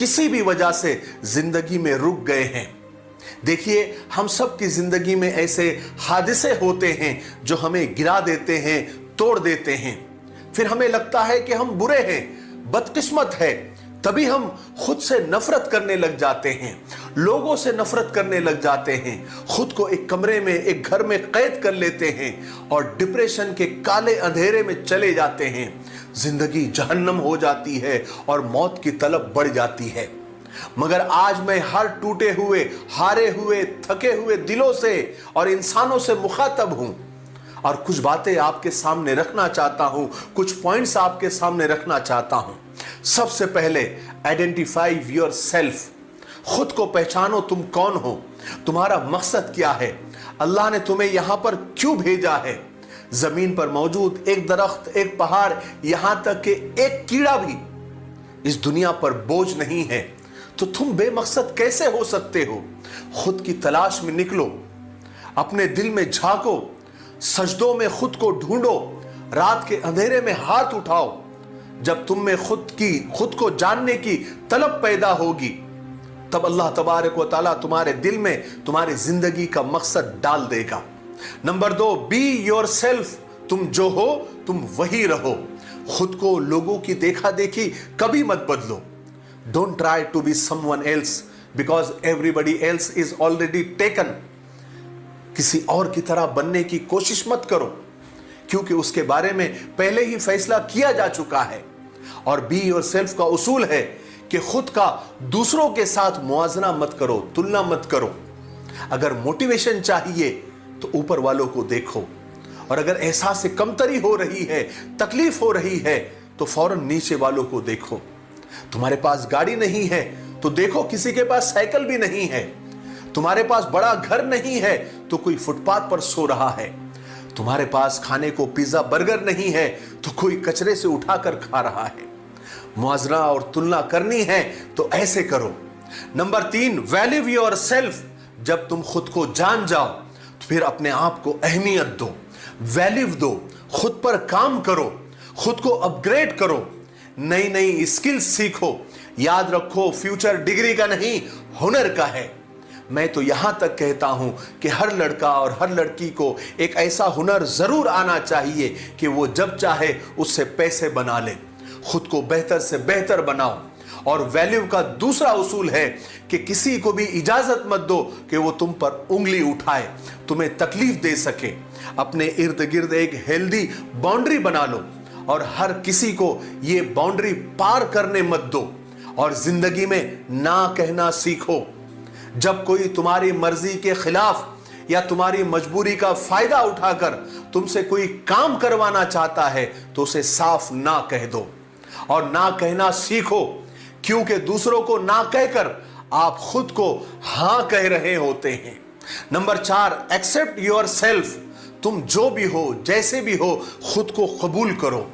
किसी भी वजह से जिंदगी में रुक गए हैं। देखिए, हम सब की जिंदगी में ऐसे हादसे होते हैं जो हमें गिरा देते हैं, तोड़ देते हैं। फिर हमें लगता है कि हम बुरे हैं, बदकिस्मत है। तभी हम खुद से नफरत करने लग जाते हैं, लोगों से नफरत करने लग जाते हैं, खुद को एक कमरे में, एक घर में कैद कर लेते हैं और डिप्रेशन के काले अंधेरे में चले जाते हैं। जिंदगी जहन्नम हो जाती है और मौत की तलब बढ़ जाती है। मगर आज मैं हर टूटे हुए, हारे हुए, थके हुए दिलों से और इंसानों से मुखातब हूं और कुछ बातें आपके सामने रखना चाहता हूं, कुछ पॉइंट्स आपके सामने रखना चाहता हूं। सबसे पहले, आइडेंटिफाई योर सेल्फ। खुद को पहचानो, तुम कौन हो, तुम्हारा मकसद क्या है, अल्लाह ने तुम्हें यहां पर क्यों भेजा है। जमीन पर मौजूद एक दरख्त, एक पहाड़, यहां तक कि एक कीड़ा भी इस दुनिया पर बोझ नहीं है, तो तुम बेमकसद कैसे हो सकते हो। खुद की तलाश में निकलो, अपने दिल में झांको, सजदों में खुद को ढूंढो, रात के अंधेरे में हाथ उठाओ। जब तुम में खुद को जानने की तलब पैदा होगी, तब अल्लाह तबारक व तआला तुम्हारे दिल में तुम्हारी जिंदगी का मकसद डाल देगा। Number 2, be your self. तुम जो हो तुम वही रहो। खुद को लोगों की देखा देखी कभी मत बदलो। Don't try to be someone else because everybody else is already taken. किसी और की तरह बनने की कोशिश मत करो, क्योंकि उसके बारे में पहले ही फैसला किया जा चुका है। और बी योर सेल्फ का उसूल है कि खुद का दूसरों के साथ मुआजना मत करो, तुलना मत करो। अगर मोटिवेशन चाहिए तो ऊपर वालों को देखो, और अगर एहसास से कमतरी हो रही है, तकलीफ हो रही है, तो फौरन नीचे वालों को देखो। तुम्हारे पास गाड़ी नहीं है तो देखो किसी के पास साइकिल भी नहीं है। तुम्हारे पास बड़ा घर नहीं है तो कोई फुटपाथ पर सो रहा है। तुम्हारे पास खाने को पिज्जा बर्गर नहीं है तो कोई कचरे से उठाकर खा रहा है। मुआवजा और तुलना करनी है तो ऐसे करो। Number 3, value your self. जब तुम खुद को जान जाओ तो फिर अपने आप को अहमियत दो, वैल्यू दो, खुद पर काम करो, खुद को अपग्रेड करो, नई नई स्किल्स सीखो। याद रखो, फ्यूचर डिग्री का नहीं, हुनर का है। मैं तो यहां तक कहता हूं कि हर लड़का और हर लड़की को एक ऐसा हुनर जरूर आना चाहिए कि वो जब चाहे उससे पैसे बना ले। खुद को बेहतर से बेहतर बनाओ। और वैल्यू का दूसरा उसूल है कि किसी को भी इजाजत मत दो कि वो तुम पर उंगली उठाए, तुम्हें तकलीफ दे सके। अपने इर्द गिर्द एक हेल्दी बाउंड्री बना लो और हर किसी को ये बाउंड्री पार करने मत दो। और जिंदगी में ना कहना सीखो। जब कोई तुम्हारी मर्जी के खिलाफ या तुम्हारी मजबूरी का फायदा उठाकर तुमसे कोई काम करवाना चाहता है तो उसे साफ ना कह दो और ना कहना सीखो, क्योंकि दूसरों को ना कहकर आप खुद को हां कह रहे होते हैं। Number 4, except yourself. तुम जो भी हो, जैसे भी हो, खुद को कबूल करो।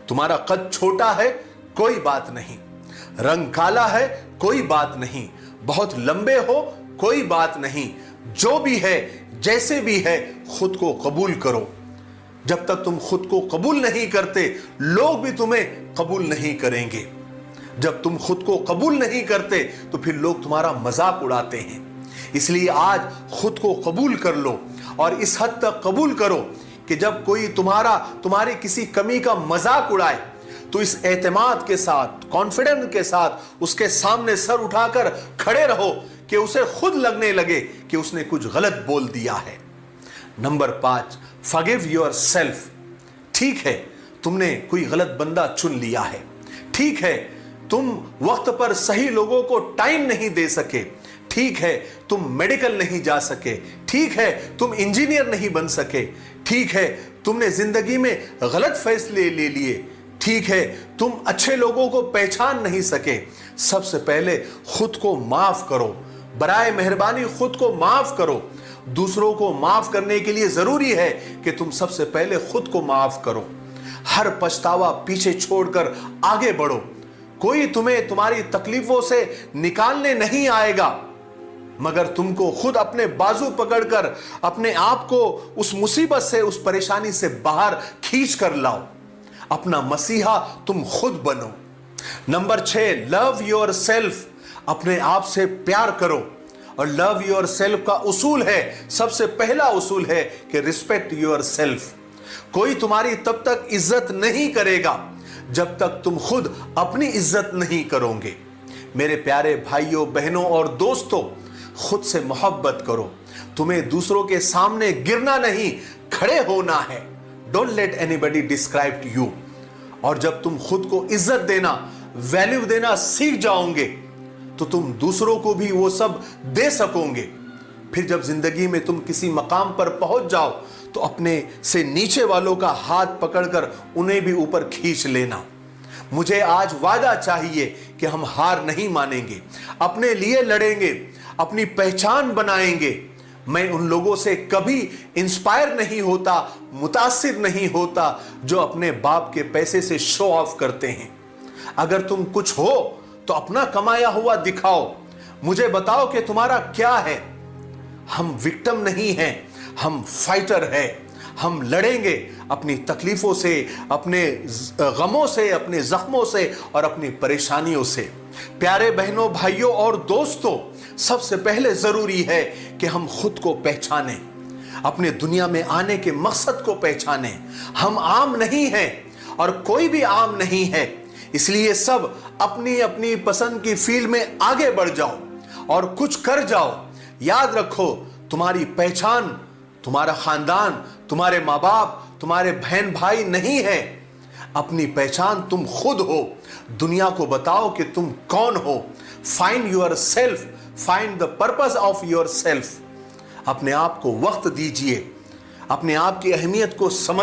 तुम्हारा कद छोटा है, कोई बात नहीं। रंग काला है, कोई बात नहीं। बहुत लंबे हो, कोई बात नहीं। जो भी है, जैसे भी है, खुद को कबूल करो। जब तक तुम खुद को कबूल नहीं करते, लोग भी तुम्हें कबूल नहीं करेंगे। जब तुम खुद को कबूल नहीं करते तो फिर लोग तुम्हारा मजाक उड़ाते हैं। इसलिए आज खुद को कबूल कर लो और इस हद तक कबूल करो कि जब कोई तुम्हारी किसी कमी का मजाक उड़ाए तो इस एतमाद के साथ, कॉन्फिडेंस के साथ उसके सामने सर उठाकर खड़े रहो कि उसे खुद लगने लगे कि उसने कुछ गलत बोल दिया है। Number 5, forgive your self. ठीक है, तुमने कोई गलत बंदा चुन लिया है। ठीक है, तुम वक्त पर सही लोगों को टाइम नहीं दे सके। ठीक है, तुम मेडिकल नहीं जा सके। ठीक है, तुम इंजीनियर नहीं बन सके। ठीक है, तुमने जिंदगी में गलत फैसले ले लिए। ठीक है, तुम अच्छे लोगों को पहचान नहीं सके। सबसे पहले खुद को माफ करो। बराए मेहरबानी खुद को माफ करो। दूसरों को माफ करने के लिए जरूरी है कि तुम सबसे पहले खुद को माफ करो। हर पछतावा पीछे छोड़कर आगे बढ़ो। कोई तुम्हें तुम्हारी तकलीफों से निकालने नहीं आएगा, मगर तुमको खुद अपने बाजू पकड़कर अपने आप को उस मुसीबत से, उस परेशानी से बाहर खींच कर लाओ। अपना मसीहा तुम खुद बनो। Number 6, love your self. अपने आप से प्यार करो। और लव योर सेल्फ का उसूल है, सबसे पहला उसूल है कि रिस्पेक्ट योर सेल्फ। कोई तुम्हारी तब तक इज्जत नहीं करेगा जब तक तुम खुद अपनी इज्जत नहीं करोगे। मेरे प्यारे भाइयों, बहनों और दोस्तों, खुद से मोहब्बत करो। तुम्हें दूसरों के सामने गिरना नहीं, खड़े होना है। Don't let anybody describe you. और जब तुम खुद को इज्जत देना, वैल्यू देना सीख जाओगे तो तुम दूसरों को भी वो सब दे सकोगे। फिर जब जिंदगी में तुम किसी मकाम पर पहुंच जाओ तो अपने से नीचे वालों का हाथ पकड़कर उन्हें भी ऊपर खींच लेना। मुझे आज वादा चाहिए कि हम हार नहीं मानेंगे, अपने लिए लड़ेंगे, अपनी पहचान बनाएंगे। मैं उन लोगों से कभी इंस्पायर नहीं होता, मुतासिर नहीं होता जो अपने बाप के पैसे से शो ऑफ करते हैं। अगर तुम कुछ हो तो अपना कमाया हुआ दिखाओ, मुझे बताओ कि तुम्हारा क्या है। हम विक्टिम नहीं हैं, हम फाइटर हैं। हम लड़ेंगे अपनी तकलीफों से, अपने गमों से, अपने जख्मों से और अपनी परेशानियों से। प्यारे बहनों, भाइयों और दोस्तों, सबसे पहले जरूरी है कि हम खुद को पहचानें, अपने दुनिया में आने के मकसद को पहचानें। हम आम नहीं हैं और कोई भी आम नहीं है, इसलिए सब अपनी अपनी पसंद की फील्ड में आगे बढ़ जाओ और कुछ कर जाओ। याद रखो, तुम्हारी पहचान तुम्हारा खानदान, तुम्हारे माँ बाप, तुम्हारे बहन भाई नहीं है। अपनी पहचान तुम खुद हो। दुनिया को बताओ कि तुम कौन हो। Find your self, find the purpose of your self. अपने आप को वक्त दीजिए, अपने आप की अहमियत को समझ